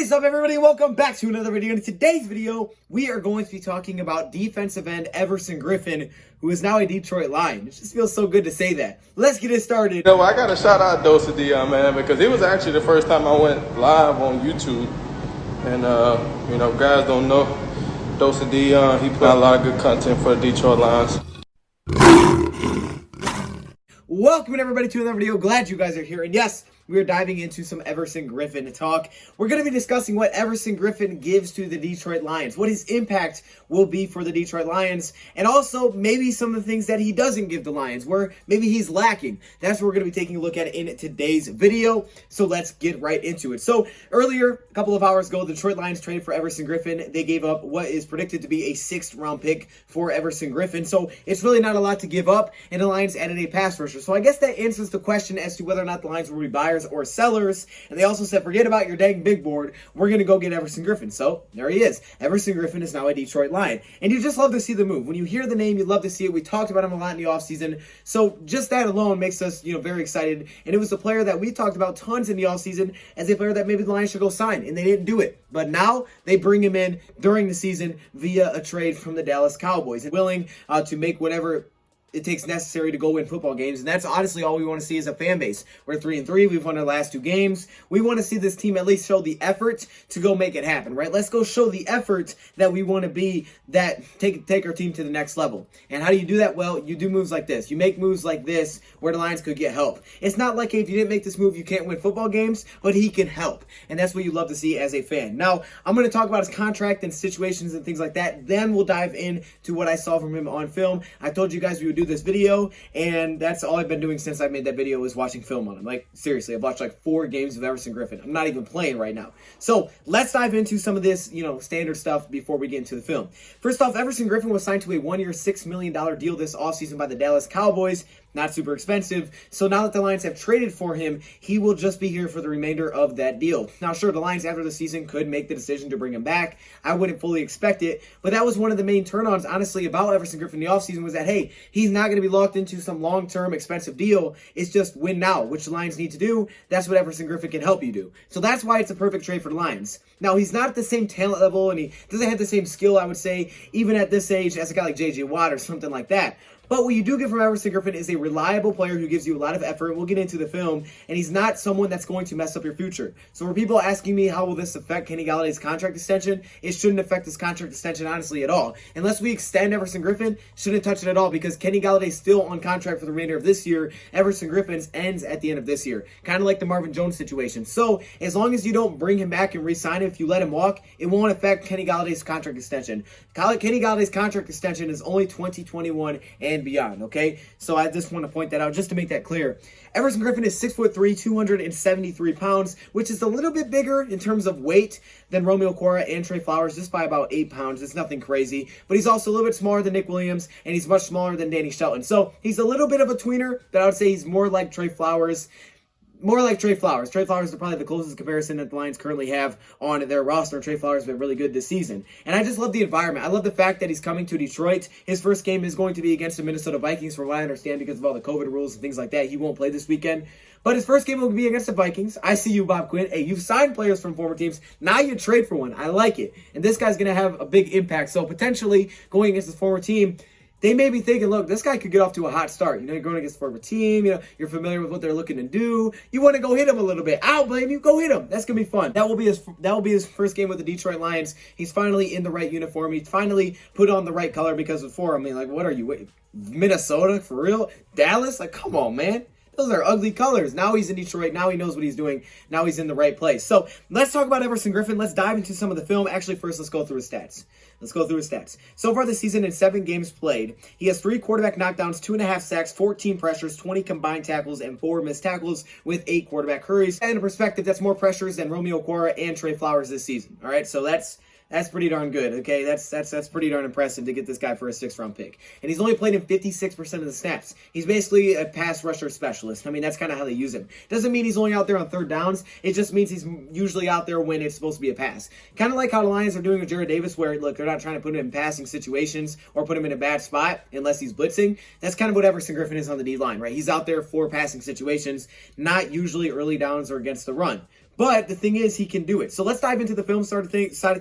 What is up, everybody? Welcome back to another video. In today's video, we are going to be talking about defensive end Everson Griffen, who is now a Detroit Lion. It just feels so good to say that. Let's get it started. You know, I got to shout out DoseOfDion, man, because it was actually the first time I went live on YouTube. And, you know, guys don't know DoseOfDion. He put out a lot of good content for the Detroit Lions. Welcome, everybody, to another video. Glad you guys are here. And yes, we are diving into some Everson Griffen talk. We're going to be discussing what Everson Griffen gives to the Detroit Lions, what his impact will be for the Detroit Lions, and also maybe some of the things that he doesn't give the Lions, where maybe he's lacking. That's what we're going to be taking a look at in today's video. So let's get right into it. So earlier, a couple of hours ago, the Detroit Lions traded for Everson Griffen. They gave up what is predicted to be a 6th round pick for Everson Griffen. So it's really not a lot to give up, and the Lions added a pass rusher. So I guess that answers the question as to whether or not the Lions will be buyers or sellers. And they also said, forget about your dang big board. We're going to go get Everson Griffen. So there he is. Everson Griffen is now a Detroit Lion. And you just love to see the move. When you hear the name, you love to see it. We talked about him a lot in the offseason. So just that alone makes us, very excited. And it was a player that we talked about tons in the offseason as a player that maybe the Lions should go sign. And they didn't do it. But now they bring him in during the season via a trade from the Dallas Cowboys. And willing to make whatever it takes necessary to go win football games, and that's honestly all we want to see as a fan base. We're 3-3. We've won our last 2 games. We want to see this team at least show the effort to go make it happen, right? Let's go show the effort that we want to be, that take our team to the next level. And how do you do that? Well, you do moves like this. You make moves like this where the Lions could get help. It's not like, hey, if you didn't make this move, you can't win football games, but he can help, and that's what you love to see as a fan. Now, I'm going to talk about his contract and situations and things like that. Then we'll dive into what I saw from him on film. I told you guys we would do this video, and that's all I've been doing since I made that video, is watching film on him. Like, seriously, I've watched like 4 games of Everson Griffen. I'm not even playing right now. So let's dive into some of this, standard stuff before we get into the film. First off, Everson Griffen was signed to a 1-year, $6 million deal this offseason by the Dallas Cowboys. Not super expensive. So now that the Lions have traded for him, he will just be here for the remainder of that deal. Now, sure, the Lions after the season could make the decision to bring him back. I wouldn't fully expect it, but that was one of the main turn-ons, honestly, about Everson Griffen in the offseason, was that, hey, he's not going to be locked into some long-term expensive deal. It's just win now, which the Lions need to do. That's what Everson Griffen can help you do. So that's why it's a perfect trade for the Lions. Now, he's not at the same talent level, and he doesn't have the same skill, I would say, even at this age, as a guy like J.J. Watt or something like that. But what you do get from Everson Griffen is a reliable player who gives you a lot of effort. We'll get into the film, and he's not someone that's going to mess up your future. So for people asking me how will this affect Kenny Galladay's contract extension, it shouldn't affect his contract extension, honestly, at all. Unless we extend Everson Griffen, shouldn't touch it at all, because Kenny Galladay's still on contract for the remainder of this year. Everson Griffen's ends at the end of this year, kind of like the Marvin Jones situation. So as long as you don't bring him back and re-sign him, if you let him walk, it won't affect Kenny Galladay's contract extension. Kenny Galladay's contract extension is only 2021 and beyond, okay? So I just want to point that out just to make that clear. Everson Griffen is 6'3", 273 pounds, which is a little bit bigger in terms of weight than Romeo Okwara and Trey Flowers, just by about 8 pounds. It's nothing crazy, but he's also a little bit smaller than Nick Williams, and he's much smaller than Danny Shelton. So he's a little bit of a tweener, but I would say he's more like Trey Flowers. More like Trey Flowers. Trey Flowers is probably the closest comparison that the Lions currently have on their roster. Trey Flowers has been really good this season. And I just love the environment. I love the fact that he's coming to Detroit. His first game is going to be against the Minnesota Vikings, from what I understand, because of all the COVID rules and things like that. He won't play this weekend. But his first game will be against the Vikings. I see you, Bob Quinn. Hey, you've signed players from former teams. Now you trade for one. I like it. And this guy's going to have a big impact. So potentially going against his former team, they may be thinking, look, this guy could get off to a hot start. You're going against a former team. You're familiar with what they're looking to do. You want to go hit him a little bit. I don't blame you. Go hit him. That's going to be fun. That will be his first game with the Detroit Lions. He's finally in the right uniform. He's finally put on the right color, because before, I mean, like, what are you? Wait, Minnesota? For real? Dallas? Like, come on, man. Those are ugly colors. Now he's in Detroit. Now he knows what he's doing. Now he's in the right place. So let's talk about Everson Griffen. Let's dive into some of the film. Actually, first, let's go through his stats. So far this season, in 7 games played, he has 3 quarterback knockdowns, 2.5 sacks, 14 pressures, 20 combined tackles, and 4 missed tackles with 8 quarterback hurries. And in perspective, that's more pressures than Romeo Okwara and Trey Flowers this season. All right, so that's pretty darn good, okay? That's pretty darn impressive to get this guy for a 6th round pick. And he's only played in 56% of the snaps. He's basically a pass rusher specialist. I mean, that's kind of how they use him. Doesn't mean he's only out there on 3rd downs. It just means he's usually out there when it's supposed to be a pass. Kind of like how the Lions are doing with Jared Davis, where, look, they're not trying to put him in passing situations or put him in a bad spot unless he's blitzing. That's kind of what Everson Griffen is on the D-line, right? He's out there for passing situations, not usually early downs or against the run. But the thing is, he can do it. So let's dive into the film side of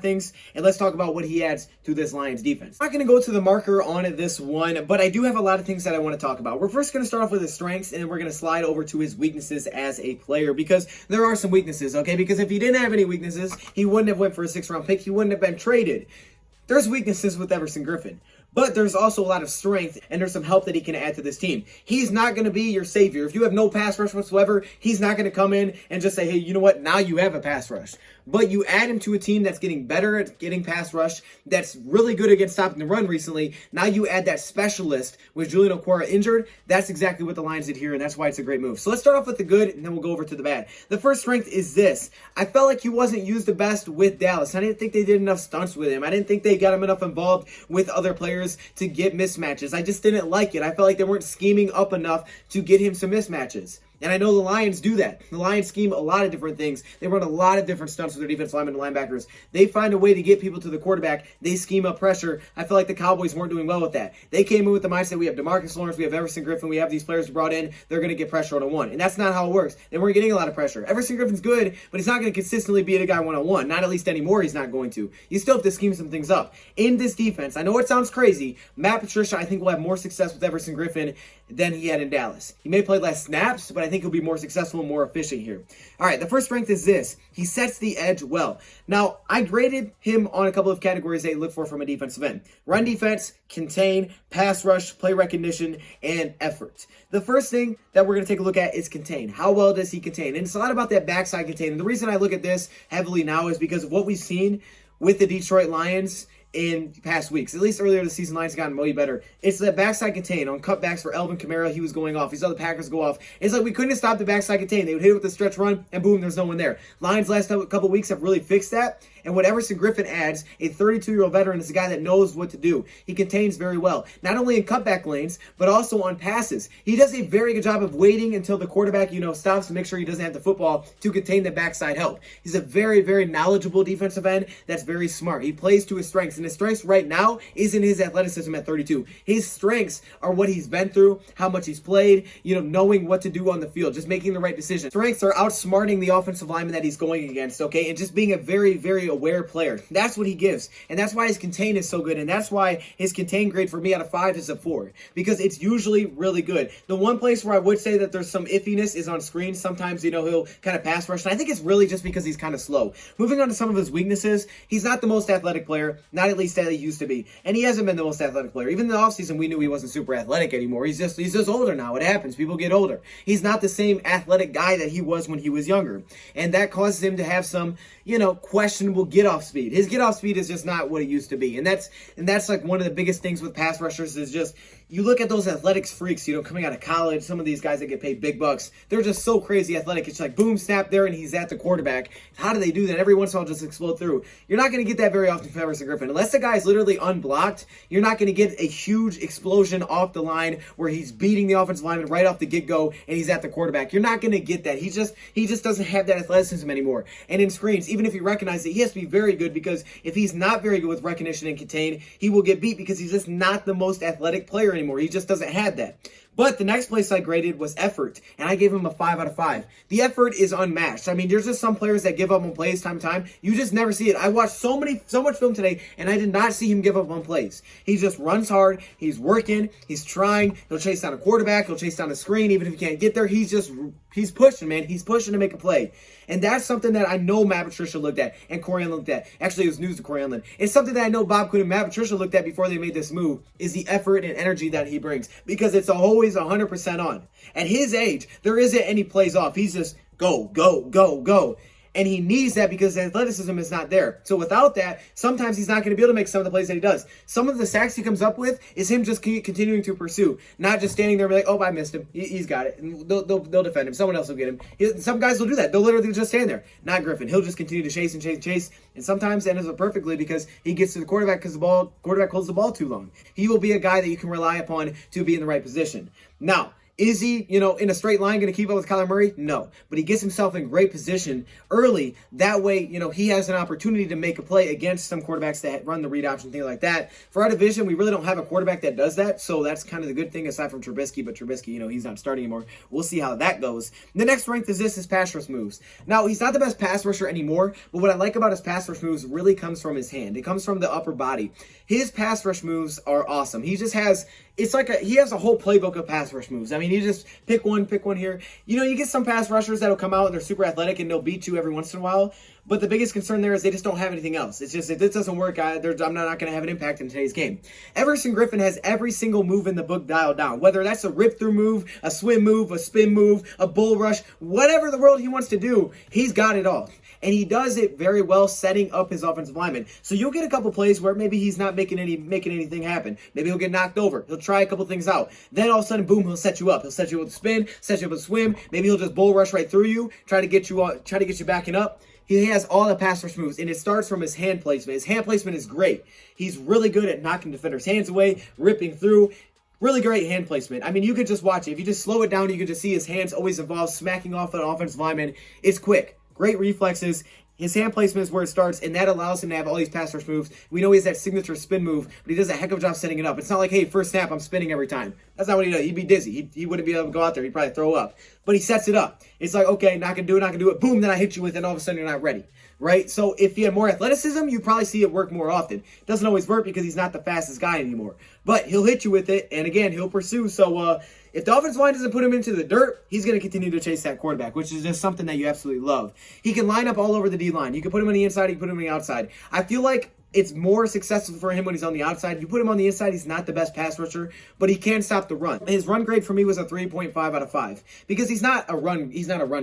things, and let's talk about what he adds to this Lions defense. I'm not going to go to the marker on this one, but I do have a lot of things that I want to talk about. We're first going to start off with his strengths, and then we're going to slide over to his weaknesses as a player, because there are some weaknesses, okay? Because if he didn't have any weaknesses, he wouldn't have went for a 6th-round pick. He wouldn't have been traded. There's weaknesses with Everson Griffen, but there's also a lot of strength, and there's some help that he can add to this team. He's not going to be your savior. If you have no pass rush whatsoever, he's not going to come in and just say, hey, you know what, now you have a pass rush. But you add him to a team that's getting better at getting pass rush, that's really good against stopping the run recently. Now you add that specialist with Julian Okwara injured. That's exactly what the Lions did here, and that's why it's a great move. So let's start off with the good, and then we'll go over to the bad. The first strength is this. I felt like he wasn't used the best with Dallas. I didn't think they did enough stunts with him. I didn't think they got him enough involved with other players to get mismatches. I just didn't like it. I felt like they weren't scheming up enough to get him some mismatches. And I know the Lions do that. The Lions scheme a lot of different things. They run a lot of different stunts with their defense linemen and linebackers. They find a way to get people to the quarterback. They scheme up pressure. I feel like the Cowboys weren't doing well with that. They came in with the mindset, we have DeMarcus Lawrence, we have Everson Griffen, we have these players brought in, they're going to get pressure one-on-one. And that's not how it works. They weren't getting a lot of pressure. Everson Griffen's good, but he's not going to consistently beat a guy one-on-one. Not at least anymore, he's not going to. You still have to scheme some things up. In this defense, I know it sounds crazy, Matt Patricia, I think, will have more success with Everson Griffen than he had in Dallas. He may play less snaps, but I think he'll be more successful and more efficient here. All right, the first strength is this. He sets the edge well. Now, I graded him on a couple of categories that you look for from a defensive end. Run defense, contain, pass rush, play recognition, and effort. The first thing that we're going to take a look at is contain. How well does he contain? And it's a lot about that backside contain. And the reason I look at this heavily now is because of what we've seen with the Detroit Lions in past weeks. At least earlier this season, Lions gotten way better. It's that backside contain. On cutbacks for Alvin Kamara, he was going off. He saw the Packers go off. It's like we couldn't stop the backside contain. They would hit it with the stretch run, and boom, there's no one there. Lions last couple weeks have really fixed that. And what Everson Griffen adds, a 32-year-old veteran, is a guy that knows what to do. He contains very well, not only in cutback lanes, but also on passes. He does a very good job of waiting until the quarterback, stops to make sure he doesn't have the football to contain the backside help. He's a very, very knowledgeable defensive end that's very smart. He plays to his strengths, and his strengths right now isn't his athleticism at 32. His strengths are what he's been through, how much he's played, knowing what to do on the field, just making the right decision. Strengths are outsmarting the offensive lineman that he's going against, okay, and just being a very, very aware player. That's what he gives, and that's why his contain is so good, and that's why his contain grade for me out of 5 is a 4, because it's usually really good. The one place where I would say that there's some iffiness is on screen. Sometimes, he'll kind of pass rush, and I think it's really just because he's kind of slow. Moving on to some of his weaknesses, he's not the most athletic player, not at least that he used to be, and he hasn't been the most athletic player. Even in the offseason, we knew he wasn't super athletic anymore. He's just older now. It happens. People get older. He's not the same athletic guy that he was when he was younger, and that causes him to have some, questionable get-off speed. His get-off speed is just not what it used to be, and that's like one of the biggest things with pass rushers is just, you look at those athletics freaks, coming out of college, some of these guys that get paid big bucks, they're just so crazy athletic. It's like boom, snap there, and he's at the quarterback. How do they do that? Every once in a while just explode through. You're not going to get that very often from Everson Griffen. Unless the guy is literally unblocked, you're not going to get a huge explosion off the line where he's beating the offensive lineman right off the get-go and he's at the quarterback. You're not going to get that. He just doesn't have that athleticism anymore. And in screens, even if you recognize it, he has to be very good, because if he's not very good with recognition and contain, he will get beat because he's just not the most athletic player anymore. He just doesn't have that. But the next place I graded was effort, and I gave him a 5 out of 5. The effort is unmatched. I mean, there's just some players that give up on plays time to time. You just never see it. I watched so much film today, and I did not see him give up on plays. He just runs hard. He's working. He's trying. He'll chase down a quarterback. He'll chase down a screen. Even if he can't get there, he's pushing, man. He's pushing to make a play. And that's something that I know Matt Patricia looked at and Corey Unlin looked at. Actually, it was news to Corey Unlin. It's something that I know Bob Quinn and Matt Patricia looked at before they made this move, is the effort and energy that he brings, because it's always 100% on. At his age, there isn't any plays off. He's just go, go, go, go. And he needs that because his athleticism is not there. So without that, sometimes he's not going to be able to make some of the plays that he does. Some of the sacks he comes up with is him just continuing to pursue, not just standing there and be like, oh, I missed him. He's got it. And they'll defend him. Someone else will get him. Some guys will do that. They'll literally just stand there. Not Griffen. He'll just continue to chase and chase and chase. And sometimes it ends up perfectly because he gets to the quarterback because the quarterback holds the ball too long. He will be a guy that you can rely upon to be in the right position. Now, Is he, in a straight line going to keep up with Kyler Murray? No. But he gets himself in great position early. That way, he has an opportunity to make a play against some quarterbacks that run the read option, things like that. For our division, we really don't have a quarterback that does that. So that's kind of the good thing aside from Trubisky. But Trubisky, he's not starting anymore. We'll see how that goes. The next ranked is his pass rush moves. Now, he's not the best pass rusher anymore. But what I like about his pass rush moves really comes from his hand. It comes from the upper body. His pass rush moves are awesome. He just has... he has a whole playbook of pass rush moves. I mean, you just pick one here. You get some pass rushers that'll come out and they're super athletic and they'll beat you every once in a while. But the biggest concern there is they just don't have anything else. It's just, if this doesn't work, I'm not going to have an impact in today's game. Everson Griffen has every single move in the book dialed down. Whether that's a rip-through move, a swim move, a spin move, a bull rush, whatever the world he wants to do, he's got it all. And he does it very well, setting up his offensive lineman. So you'll get a couple plays where maybe he's not making anything happen. Maybe he'll get knocked over. He'll try a couple things out. Then all of a sudden, boom, he'll set you up. He'll set you up with a spin, set you up with a swim. Maybe he'll just bull rush right through you, try to get you backing up. He has all the pass rush moves, and it starts from his hand placement. His hand placement is great. He's really good at knocking defenders' hands away, ripping through. Really great hand placement. I mean, you could just watch it. If you just slow it down, you could just see his hands always involved, smacking off an offensive lineman. It's quick. Great reflexes. His hand placement is where it starts, and that allows him to have all these pass rush moves. We know he has that signature spin move, but he does a heck of a job setting it up. It's not like, hey, first snap, I'm spinning every time. That's not what he does. He'd be dizzy. He wouldn't be able to go out there. He'd probably throw up. But he sets it up. It's like, okay, not going to do it. Boom, then I hit you with it, and all of a sudden you're not ready. Right? So if he had more athleticism, you probably see it work more often. Doesn't always work because he's not the fastest guy anymore. But he'll hit you with it, and again, he'll pursue. So if the offensive line doesn't put him into the dirt, he's going to continue to chase that quarterback, which is just something that you absolutely love. He can line up all over the D-line. You can put him on the inside, you can put him on the outside. I feel like it's more successful for him when he's on the outside. You put him on the inside, he's not the best pass rusher, but he can stop the run. His run grade for me was a 3.5 out of 5 because he's not a run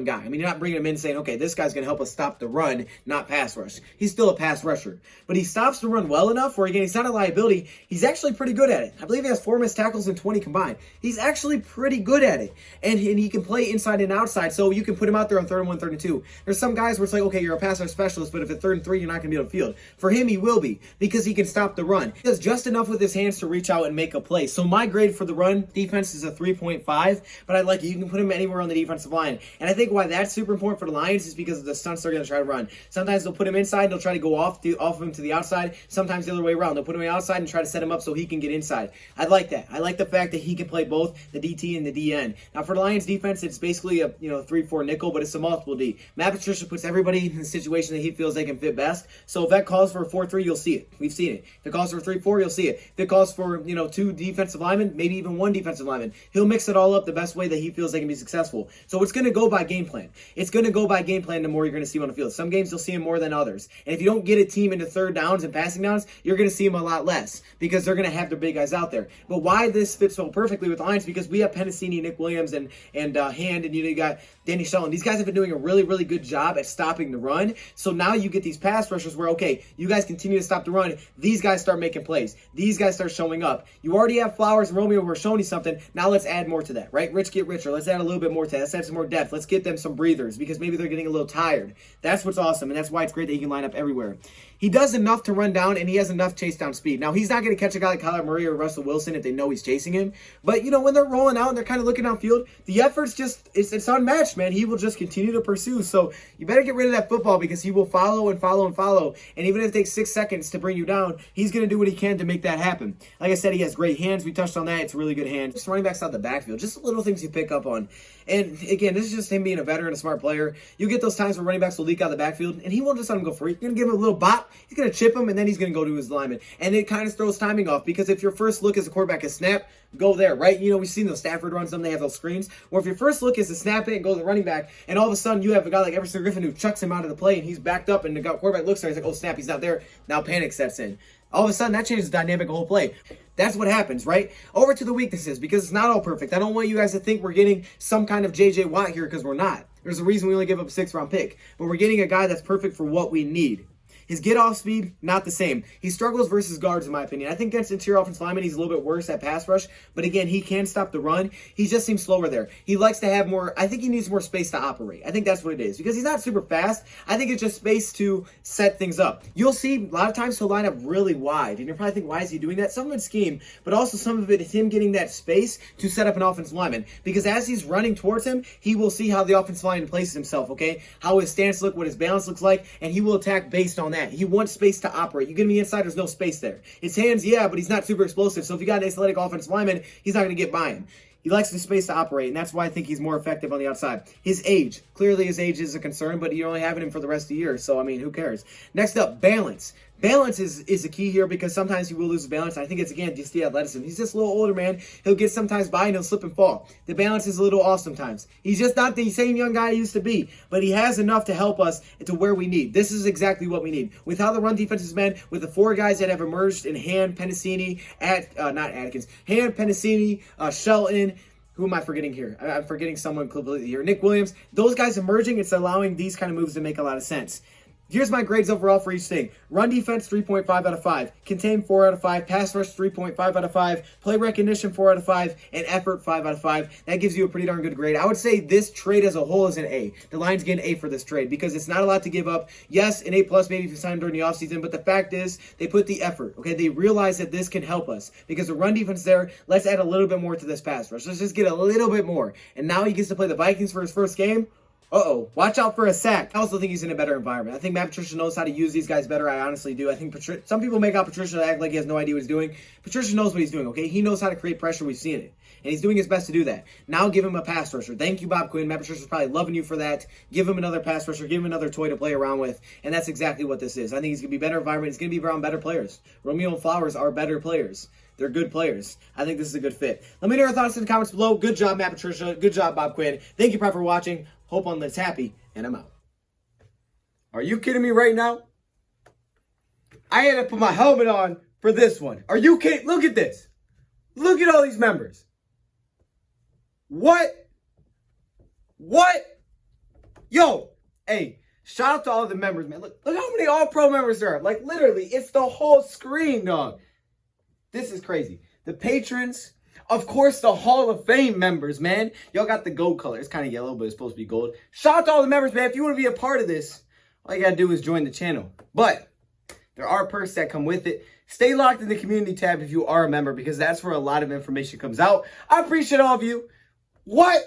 guy. I mean, you're not bringing him in saying, okay, this guy's going to help us stop the run, not pass rush. He's still a pass rusher, but he stops the run well enough where, again, he's not a liability. He's actually pretty good at it. I believe he has 4 missed tackles and 20 combined. He's actually pretty good at it, and he can play inside and outside, so you can put him out there on 3rd and 1, 3rd and 2. There's some guys where it's like, okay, you're a pass rush specialist, but if it's 3rd and 3, you're not going to be on the field. For him, he will be because he can stop the run. He does just enough with his hands to reach out and make a play. So my grade for the run defense is a 3.5, but I like it. You can put him anywhere on the defensive line. And I think why that's super important for the Lions is because of the stunts they're going to try to run. Sometimes they'll put him inside and they'll try to go off of him to the outside. Sometimes the other way around. They'll put him outside and try to set him up so he can get inside. I like that. I like the fact that he can play both the DT and the DN. Now for the Lions defense, it's basically a 3-4 nickel, but it's a multiple D. Matt Patricia puts everybody in the situation that he feels they can fit best. So if that calls for a 4-3, you'll see it. We've seen it. If it calls for 3-4, you'll see it. If it calls for 2 defensive linemen, maybe even 1 defensive lineman, he'll mix it all up the best way that he feels they can be successful. So it's going to go by game plan. It's going to go by game plan the more you're going to see him on the field. Some games you'll see him more than others. And if you don't get a team into 3rd downs and passing downs, you're going to see him a lot less because they're going to have their big guys out there. But why this fits so perfectly with the Lions, because we have Pennicini, Nick Williams, and Hand, and you got Danny Shelton. These guys have been doing a really, really good job at stopping the run. So now you get these pass rushers where, okay, you guys continue to stop the run. These guys start making plays. These guys start showing up. You already have Flowers and Romeo who are showing you something. Now let's add more to that, right? Rich get richer. Let's add a little bit more to that. Let's add some more depth. Let's get them some breathers because maybe they're getting a little tired. That's what's awesome, and that's why it's great that he can line up everywhere. He does enough to run down, and he has enough chase down speed. Now, he's not going to catch a guy like Kyler Murray or Russell Wilson if they know he's chasing him. But, when they're rolling out and they're kind of looking downfield, the effort's just, it's unmatched, man. He will just continue to pursue. So you better get rid of that football because he will follow and follow and follow. And even if it takes 6 seconds to bring you down, he's going to do what he can to make that happen. Like I said, he has great hands. We touched on that. It's really good hands. Just running backs out the backfield. Just little things you pick up on. And again, this is just him being a veteran, a smart player. You get those times where running backs will leak out the backfield, and he won't just let him go free. You're going to give him a little bop. He's going to chip him, and then he's going to go to his lineman. And it kind of throws timing off because if your first look as a quarterback is snap, go there, right? We've seen those Stafford runs, they have those screens. Or if your first look is to snap it and go to the running back, and all of a sudden you have a guy like Everson Griffen who chucks him out of the play, and he's backed up, and the quarterback looks there, he's like, oh snap, he's not there. Now panic sets in. All of a sudden, that changes the dynamic of the whole play. That's what happens, right? Over to the weaknesses, because it's not all perfect. I don't want you guys to think we're getting some kind of J.J. Watt here, because we're not. There's a reason we only give up a 6th-round pick. But we're getting a guy that's perfect for what we need. His get-off speed, not the same. He struggles versus guards, in my opinion. I think against interior offensive linemen, he's a little bit worse at pass rush. But again, he can stop the run. He just seems slower there. He likes to have more, I think he needs more space to operate. I think that's what it is. Because he's not super fast. I think it's just space to set things up. You'll see a lot of times he'll line up really wide. And you're probably thinking, why is he doing that? Some of it's scheme, but also some of it is him getting that space to set up an offensive lineman. Because as he's running towards him, he will see how the offensive lineman places himself, okay? How his stance looks, what his balance looks like, and he will attack based on that. He wants space to operate. You get him the inside, there's no space there. His hands, yeah, but he's not super explosive. So if you got an athletic offensive lineman, he's not going to get by him. He likes the space to operate, and that's why I think he's more effective on the outside. His age. Clearly his age is a concern, but you're only having him for the rest of the year, so, I mean, who cares? Next up, balance. Balance is a key here because sometimes he will lose balance. I think it's, again, just the athleticism. He's just a little older, man. He'll get sometimes by and he'll slip and fall. The balance is a little off sometimes. He's just not the same young guy he used to be, but he has enough to help us to where we need. This is exactly what we need. With how the run defense has been, with the 4 guys that have emerged in Hand, Pennicini, Shelton. Who am I forgetting here? I'm forgetting someone completely here. Nick Williams. Those guys emerging, it's allowing these kind of moves to make a lot of sense. Here's my grades overall for each thing. Run defense, 3.5 out of 5. Contain, 4 out of 5. Pass rush, 3.5 out of 5. Play recognition, 4 out of 5. And effort, 5 out of 5. That gives you a pretty darn good grade. I would say this trade as a whole is an A. The Lions get an A for this trade because it's not a lot to give up. Yes, an A+ maybe if you sign him during the offseason, but the fact is they put the effort, okay? They realize that this can help us because the run defense there, let's add a little bit more to this pass rush. Let's just get a little bit more. And now he gets to play the Vikings for his first game. Watch out for a sack. I also think he's in a better environment. I think Matt Patricia knows how to use these guys better. I honestly do. I think some people make out Patricia act like he has no idea what he's doing. Patricia knows what he's doing, okay? He knows how to create pressure. We've seen it. And he's doing his best to do that. Now give him a pass rusher. Thank you, Bob Quinn. Matt Patricia's probably loving you for that. Give him another pass rusher. Give him another toy to play around with. And that's exactly what this is. I think he's going to be better environment. He's going to be around better players. Romeo and Flowers are better players. They're good players. I think this is a good fit. Let me know your thoughts in the comments below. Good job, Matt Patricia. Good job, Bob Quinn. Thank you, Prep, for watching. Hope on this happy, and I'm out. Are you kidding me right now? I had to put my helmet on for this one. Are you kidding? Look at this. Look at all these members. What? Yo, hey, shout out to all the members, man. Look how many All-Pro members there are. Like, literally, it's the whole screen, dog. This is crazy. The patrons, of course, the Hall of Fame members, man. Y'all got the gold color. It's kind of yellow, but it's supposed to be gold. Shout out to all the members, man. If you want to be a part of this, all you got to do is join the channel. But there are perks that come with it. Stay locked in the community tab if you are a member because that's where a lot of information comes out. I appreciate all of you. What?